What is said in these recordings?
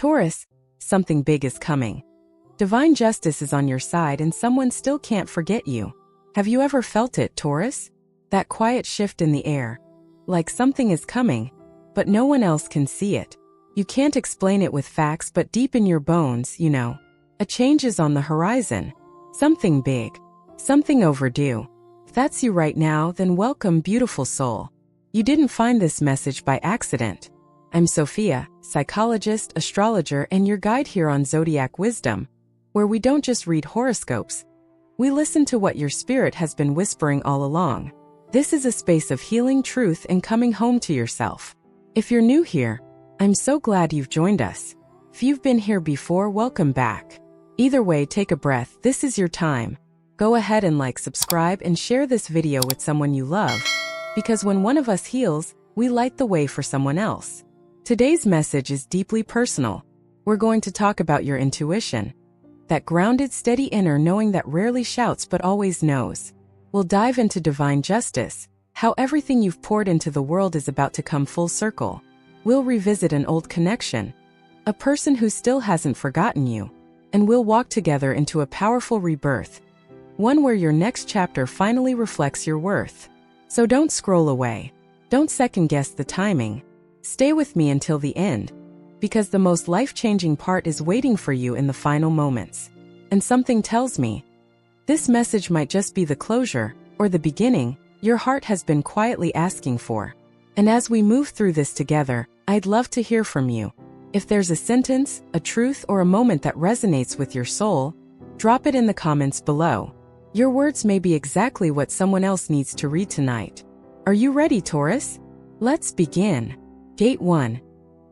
Taurus, something big is coming. Divine justice is on your side and someone still can't forget you. Have you ever felt it, Taurus? That quiet shift in the air. Like something is coming, but no one else can see it. You can't explain it with facts, but deep in your bones, you know. A change is on the horizon. Something big. Something overdue. If that's you right now, then welcome, beautiful soul. You didn't find this message by accident. I'm Sophia, psychologist, astrologer, and your guide here on Zodiac Wisdom, where we don't just read horoscopes. We listen to what your spirit has been whispering all along. This is a space of healing, truth, and coming home to yourself. If you're new here, I'm so glad you've joined us. If you've been here before, welcome back. Either way, take a breath. This is your time. Go ahead and like, subscribe, and share this video with someone you love, because when one of us heals, we light the way for someone else. Today's message is deeply personal. We're going to talk about your intuition. That grounded, steady inner knowing that rarely shouts but always knows. We'll dive into divine justice, how everything you've poured into the world is about to come full circle. We'll revisit an old connection, a person who still hasn't forgotten you, and we'll walk together into a powerful rebirth, one where your next chapter finally reflects your worth. So don't scroll away. Don't second-guess the timing. Stay with me until the end, because the most life-changing part is waiting for you in the final moments. And something tells me, this message might just be the closure, or the beginning, your heart has been quietly asking for. And as we move through this together, I'd love to hear from you. If there's a sentence, a truth, or a moment that resonates with your soul, drop it in the comments below. Your words may be exactly what someone else needs to read tonight. Are you ready, Taurus? Let's begin. Gate 1.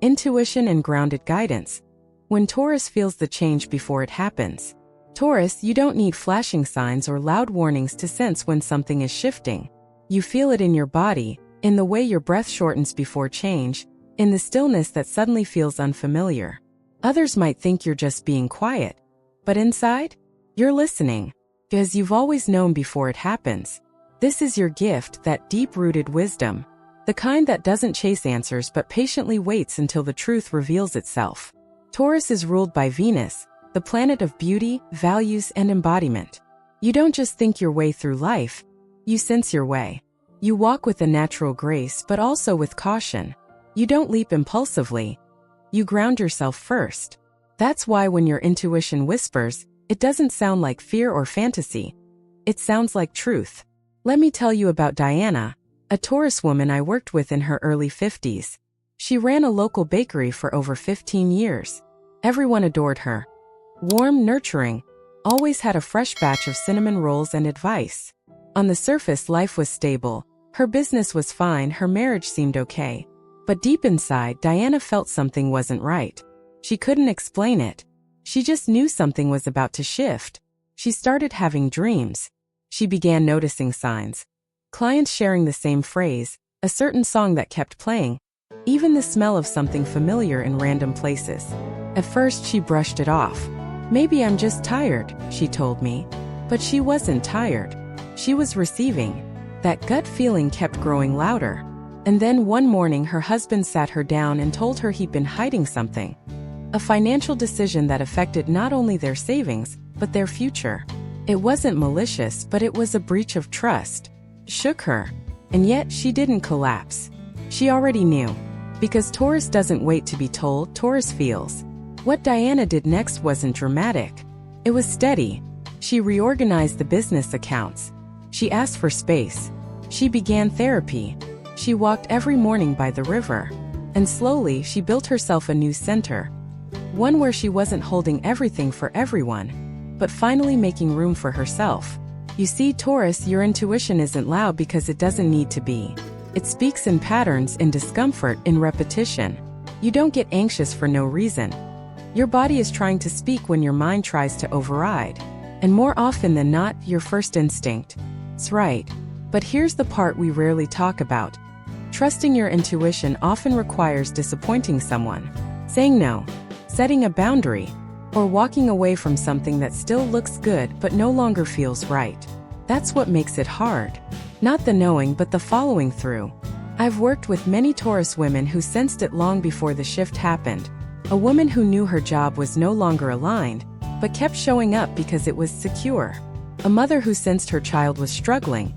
Intuition and grounded guidance. When Taurus feels the change before it happens. Taurus, you don't need flashing signs or loud warnings to sense when something is shifting. You feel it in your body, in the way your breath shortens before change, in the stillness that suddenly feels unfamiliar. Others might think you're just being quiet, but inside, you're listening, because you've always known before it happens. This is your gift, that deep-rooted wisdom, the kind that doesn't chase answers but patiently waits until the truth reveals itself. Taurus is ruled by Venus, the planet of beauty, values, and embodiment. You don't just think your way through life, you sense your way. You walk with a natural grace but also with caution. You don't leap impulsively. You ground yourself first. That's why when your intuition whispers, it doesn't sound like fear or fantasy. It sounds like truth. Let me tell you about Diana, a Taurus woman I worked with in her early 50s. She ran a local bakery for over 15 years. Everyone adored her. Warm, nurturing, always had a fresh batch of cinnamon rolls and advice. On the surface, life was stable. Her business was fine, her marriage seemed okay. But deep inside, Diana felt something wasn't right. She couldn't explain it. She just knew something was about to shift. She started having dreams. She began noticing signs. Clients sharing the same phrase, a certain song that kept playing, even the smell of something familiar in random places. At first, she brushed it off. Maybe I'm just tired, she told me. But she wasn't tired. She was receiving. That gut feeling kept growing louder. And then one morning her husband sat her down and told her he'd been hiding something. A financial decision that affected not only their savings, but their future. It wasn't malicious, but it was a breach of trust. It shook her. And yet she didn't collapse. She already knew. Because Taurus doesn't wait to be told, Taurus feels. What Diana did next wasn't dramatic. It was steady. She reorganized the business accounts. She asked for space. She began therapy. She walked every morning by the river. And slowly, she built herself a new center. One where she wasn't holding everything for everyone, but finally making room for herself. You see, Taurus, your intuition isn't loud because it doesn't need to be. It speaks in patterns, in discomfort, in repetition. You don't get anxious for no reason. Your body is trying to speak when your mind tries to override. And more often than not, your first instinct. It's right. But here's the part we rarely talk about. Trusting your intuition often requires disappointing someone. Saying no, setting a boundary, or walking away from something that still looks good but no longer feels right. That's what makes it hard. Not the knowing, but the following through. I've worked with many Taurus women who sensed it long before the shift happened. A woman who knew her job was no longer aligned, but kept showing up because it was secure. A mother who sensed her child was struggling,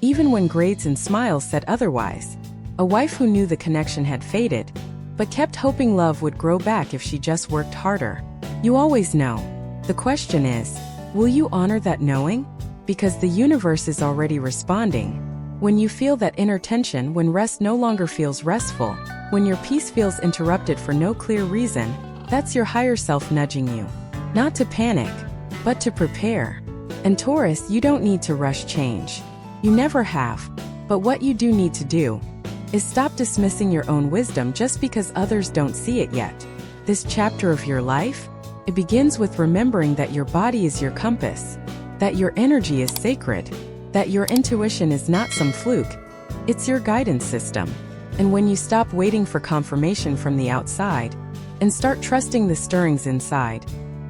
even when grades and smiles said otherwise. A wife who knew the connection had faded, but kept hoping love would grow back if she just worked harder. You always know. The question is, will you honor that knowing? Because the universe is already responding. When you feel that inner tension, when rest no longer feels restful, when your peace feels interrupted for no clear reason, that's your higher self nudging you. Not to panic, but to prepare. And Taurus, you don't need to rush change. You never have. But what you do need to do is stop dismissing your own wisdom just because others don't see it yet. This chapter of your life, it begins with remembering that your body is your compass, that your energy is sacred, that your intuition is not some fluke, it's your guidance system. And when you stop waiting for confirmation from the outside and start trusting the stirrings inside,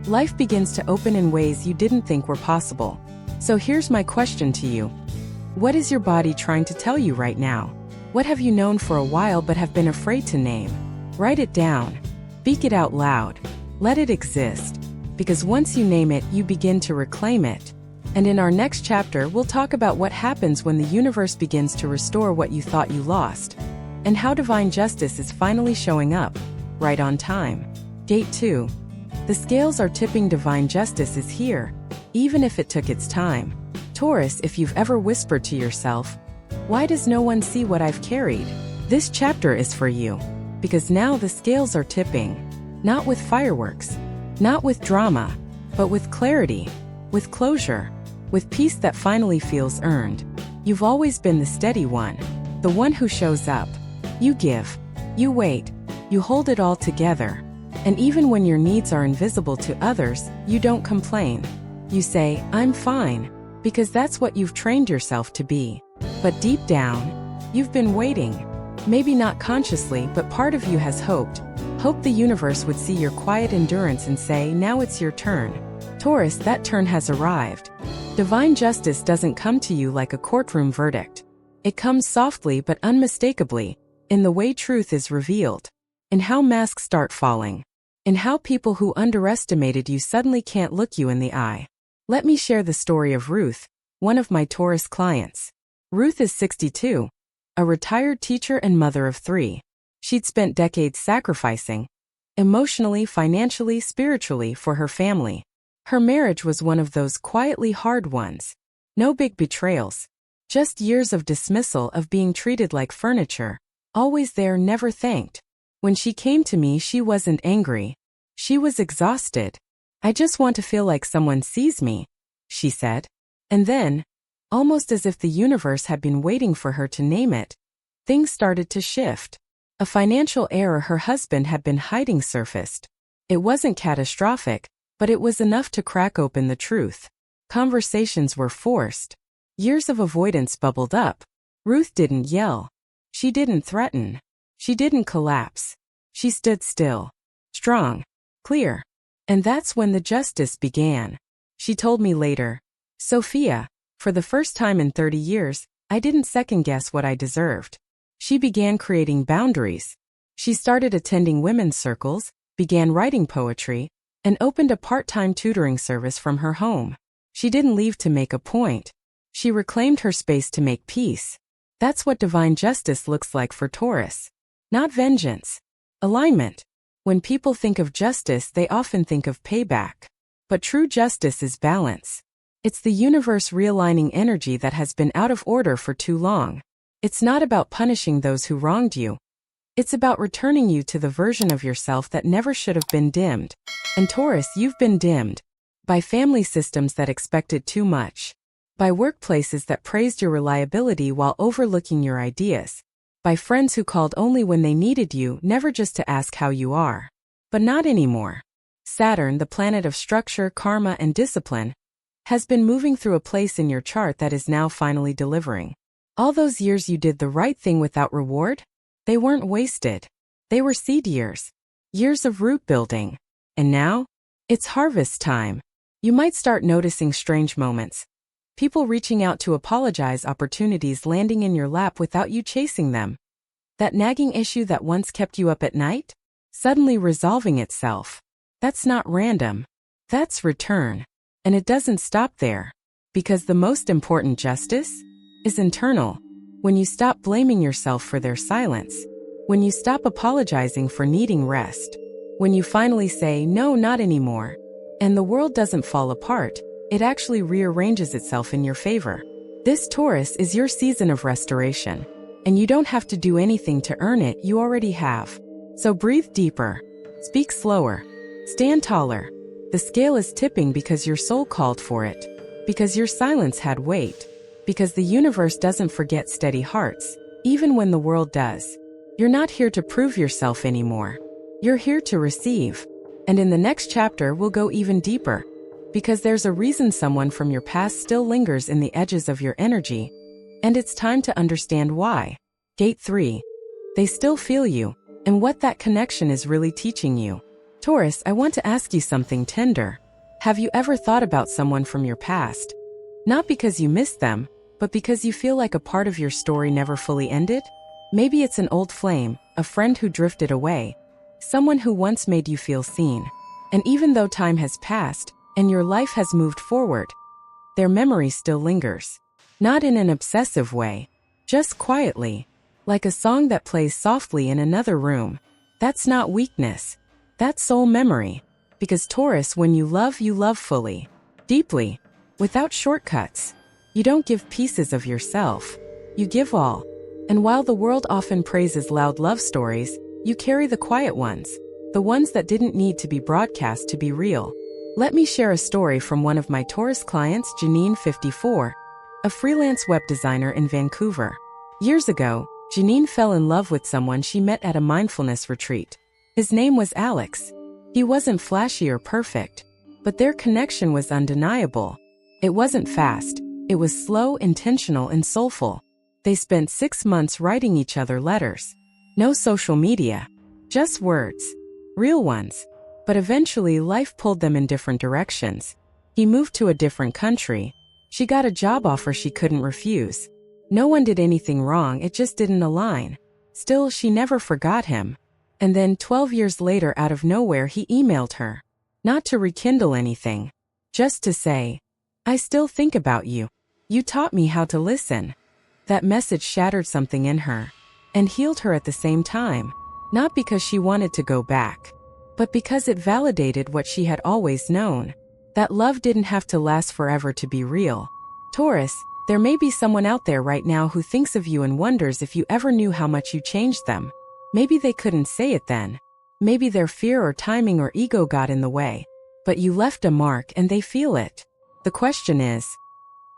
life begins to open in ways you didn't think were possible. So here's my question to you. What is your body trying to tell you right now? What have you known for a while but have been afraid to name? Write it down. Speak it out loud. Let it exist. Because once you name it, you begin to reclaim it. And in our next chapter, we'll talk about what happens when the universe begins to restore what you thought you lost, and how divine justice is finally showing up, right on time. Gate 2. The scales are tipping. Divine justice is here, even if it took its time. Taurus, if you've ever whispered to yourself, "Why does no one see what I've carried?" This chapter is for you. Because now the scales are tipping. Not with fireworks, not with drama, but with clarity, with closure, with peace that finally feels earned. You've always been the steady one, the one who shows up. You give, you wait, you hold it all together. And even when your needs are invisible to others, you don't complain. You say, "I'm fine," because that's what you've trained yourself to be. But deep down, you've been waiting. Maybe not consciously, but part of you has hoped the universe would see your quiet endurance and say, "Now it's your turn." Taurus, that turn has arrived. Divine justice doesn't come to you like a courtroom verdict. It comes softly but unmistakably, in the way truth is revealed, in how masks start falling, in how people who underestimated you suddenly can't look you in the eye. Let me share the story of Ruth, one of my Taurus clients. Ruth is 62, a retired teacher and mother of 3. She'd spent decades sacrificing, emotionally, financially, spiritually, for her family. Her marriage was one of those quietly hard ones. No big betrayals, just years of dismissal, of being treated like furniture, always there, never thanked. When she came to me, she wasn't angry. She was exhausted. "I just want to feel like someone sees me," she said. And then, almost as if the universe had been waiting for her to name it, things started to shift. A financial error her husband had been hiding surfaced. It wasn't catastrophic, but it was enough to crack open the truth. Conversations were forced. Years of avoidance bubbled up. Ruth didn't yell. She didn't threaten. She didn't collapse. She stood still. Strong. Clear. And that's when the justice began. She told me later, "Sophia, for the first time in 30 years, I didn't second-guess what I deserved." She began creating boundaries. She started attending women's circles, began writing poetry, and opened a part-time tutoring service from her home. She didn't leave to make a point. She reclaimed her space to make peace. That's what divine justice looks like for Taurus. Not vengeance. Alignment. When people think of justice, they often think of payback. But true justice is balance. It's the universe realigning energy that has been out of order for too long. It's not about punishing those who wronged you. It's about returning you to the version of yourself that never should have been dimmed. And Taurus, you've been dimmed by family systems that expected too much, by workplaces that praised your reliability while overlooking your ideas, by friends who called only when they needed you, never just to ask how you are. But not anymore. Saturn, the planet of structure, karma, and discipline, has been moving through a place in your chart that is now finally delivering. All those years you did the right thing without reward? They weren't wasted. They were seed years. Years of root building. And now? It's harvest time. You might start noticing strange moments. People reaching out to apologize, opportunities landing in your lap without you chasing them. That nagging issue that once kept you up at night? suddenly resolving itself. That's not random. That's return. And it doesn't stop there. Because the most important justice is internal. When you stop blaming yourself for their silence. When you stop apologizing for needing rest. When you finally say, no, not anymore. And the world doesn't fall apart. It actually rearranges itself in your favor. This Taurus is your season of restoration. And you don't have to do anything to earn it, you already have. So breathe deeper. Speak slower. Stand taller. The scale is tipping because your soul called for it. Because your silence had weight. Because the universe doesn't forget steady hearts, even when the world does. You're not here to prove yourself anymore. You're here to receive. And in the next chapter, we'll go even deeper. Because there's a reason someone from your past still lingers in the edges of your energy. And it's time to understand why. Gate 3. They still feel you, and what that connection is really teaching you. Taurus, I want to ask you something tender. Have you ever thought about someone from your past? Not because you miss them, but because you feel like a part of your story never fully ended? Maybe it's an old flame, a friend who drifted away, someone who once made you feel seen. And even though time has passed, and your life has moved forward, their memory still lingers. Not in an obsessive way, just quietly, like a song that plays softly in another room. That's not weakness. That's soul memory. Because Taurus, when you love fully, deeply, without shortcuts. You don't give pieces of yourself. You give all. And while the world often praises loud love stories, you carry the quiet ones, the ones that didn't need to be broadcast to be real. Let me share a story from one of my Taurus clients, Janine, 54, a freelance web designer in Vancouver. Years ago, Janine fell in love with someone she met at a mindfulness retreat. His name was Alex. He wasn't flashy or perfect, but their connection was undeniable. It wasn't fast. It was slow, intentional, and soulful. They spent 6 months writing each other letters. No social media. Just words. Real ones. But eventually life pulled them in different directions. He moved to a different country. She got a job offer she couldn't refuse. No one did anything wrong, it just didn't align. Still, she never forgot him. And then 12 years later, out of nowhere, he emailed her. Not to rekindle anything. Just to say, I still think about you. You taught me how to listen. That message shattered something in her. And healed her at the same time. Not because she wanted to go back, but because it validated what she had always known. That love didn't have to last forever to be real. Taurus, there may be someone out there right now who thinks of you and wonders if you ever knew how much you changed them. Maybe they couldn't say it then. Maybe their fear or timing or ego got in the way. But you left a mark and they feel it. The question is,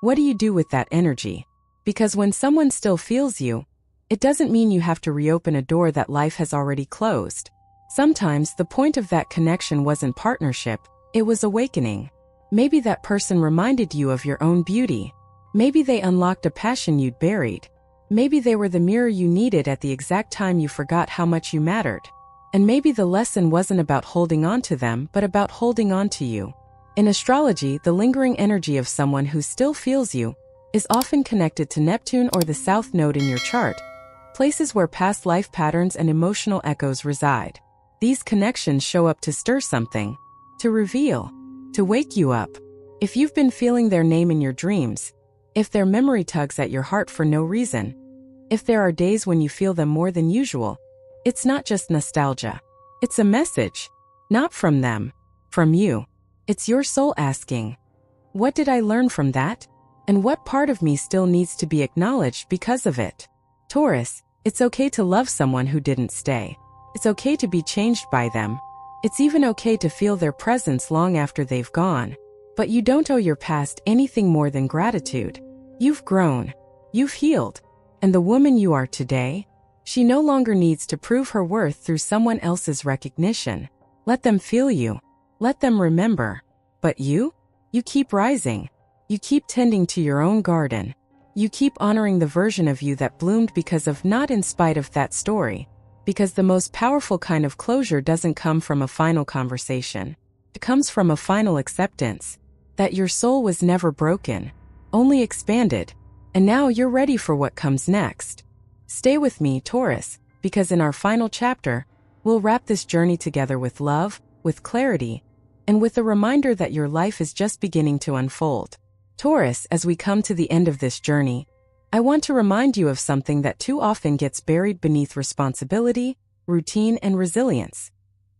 what do you do with that energy? Because when someone still feels you, it doesn't mean you have to reopen a door that life has already closed. Sometimes the point of that connection wasn't partnership, it was awakening. Maybe that person reminded you of your own beauty. Maybe they unlocked a passion you'd buried. Maybe they were the mirror you needed at the exact time you forgot how much you mattered. And maybe the lesson wasn't about holding on to them, but about holding on to you. In astrology, the lingering energy of someone who still feels you is often connected to Neptune or the South Node in your chart, places where past life patterns and emotional echoes reside. These connections show up to stir something, to reveal, to wake you up. If you've been feeling their name in your dreams, if their memory tugs at your heart for no reason, if there are days when you feel them more than usual, it's not just nostalgia. It's a message. Not from them. From you. It's your soul asking, what did I learn from that? And what part of me still needs to be acknowledged because of it? Taurus, it's okay to love someone who didn't stay. It's okay to be changed by them. It's even okay to feel their presence long after they've gone. But you don't owe your past anything more than gratitude. You've grown. You've healed. And the woman you are today, she no longer needs to prove her worth through someone else's recognition. Let them feel you. Let them remember. But you? You keep rising. You keep tending to your own garden. You keep honoring the version of you that bloomed because of, not in spite of, that story. Because the most powerful kind of closure doesn't come from a final conversation. It comes from a final acceptance. That your soul was never broken. Only expanded. And now you're ready for what comes next. Stay with me, Taurus, because in our final chapter, We'll wrap this journey together with love, with clarity, and with a reminder that your life is just beginning to unfold. Taurus, as we come to the end of this journey, I want to remind you of something that too often gets buried beneath responsibility, routine, and resilience.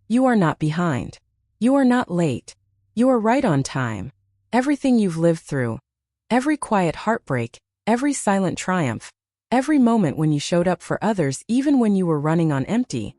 You are not behind. You are not late. You are right on time. Everything you've lived through, every quiet heartbreak, every silent triumph, every moment when you showed up for others even when you were running on empty,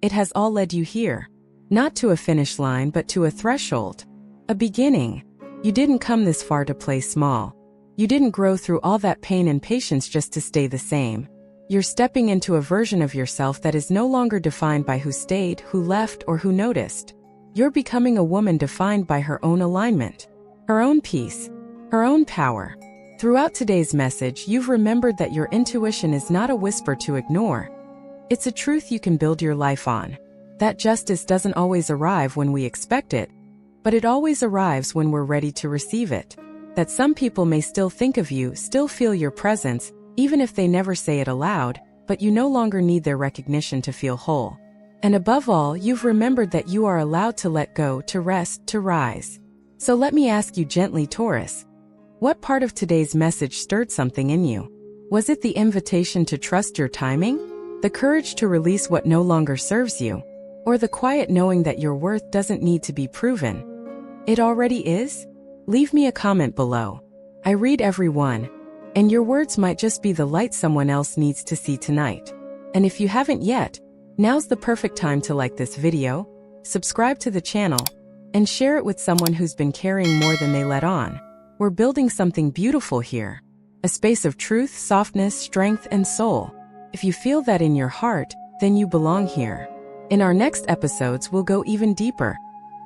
it has all led you here. Not to a finish line but to a threshold. A beginning. You didn't come this far to play small. You didn't grow through all that pain and patience just to stay the same. You're stepping into a version of yourself that is no longer defined by who stayed, who left, or who noticed. You're becoming a woman defined by her own alignment, her own peace, her own power. Throughout today's message, you've remembered that your intuition is not a whisper to ignore. It's a truth you can build your life on. That justice doesn't always arrive when we expect it, but it always arrives when we're ready to receive it. That some people may still think of you, still feel your presence, even if they never say it aloud, but you no longer need their recognition to feel whole. And above all, you've remembered that you are allowed to let go, to rest, to rise. So let me ask you gently, Taurus, what part of today's message stirred something in you? Was it the invitation to trust your timing? The courage to release what no longer serves you? Or the quiet knowing that your worth doesn't need to be proven? It already is? Leave me a comment below. I read every one, and your words might just be the light someone else needs to see tonight. And if you haven't yet, now's the perfect time to like this video, subscribe to the channel, and share it with someone who's been carrying more than they let on. We're building something beautiful here. A space of truth, softness, strength, and soul. If you feel that in your heart, then you belong here. In our next episodes, we'll go even deeper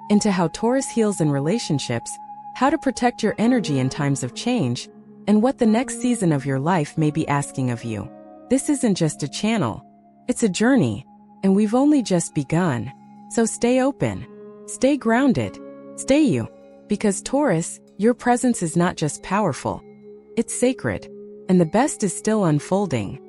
into how Taurus heals in relationships, how to protect your energy in times of change, and what the next season of your life may be asking of you. This isn't just a channel, it's a journey, and we've only just begun. So stay open, stay grounded, stay you, because Taurus, your presence is not just powerful, it's sacred, and the best is still unfolding.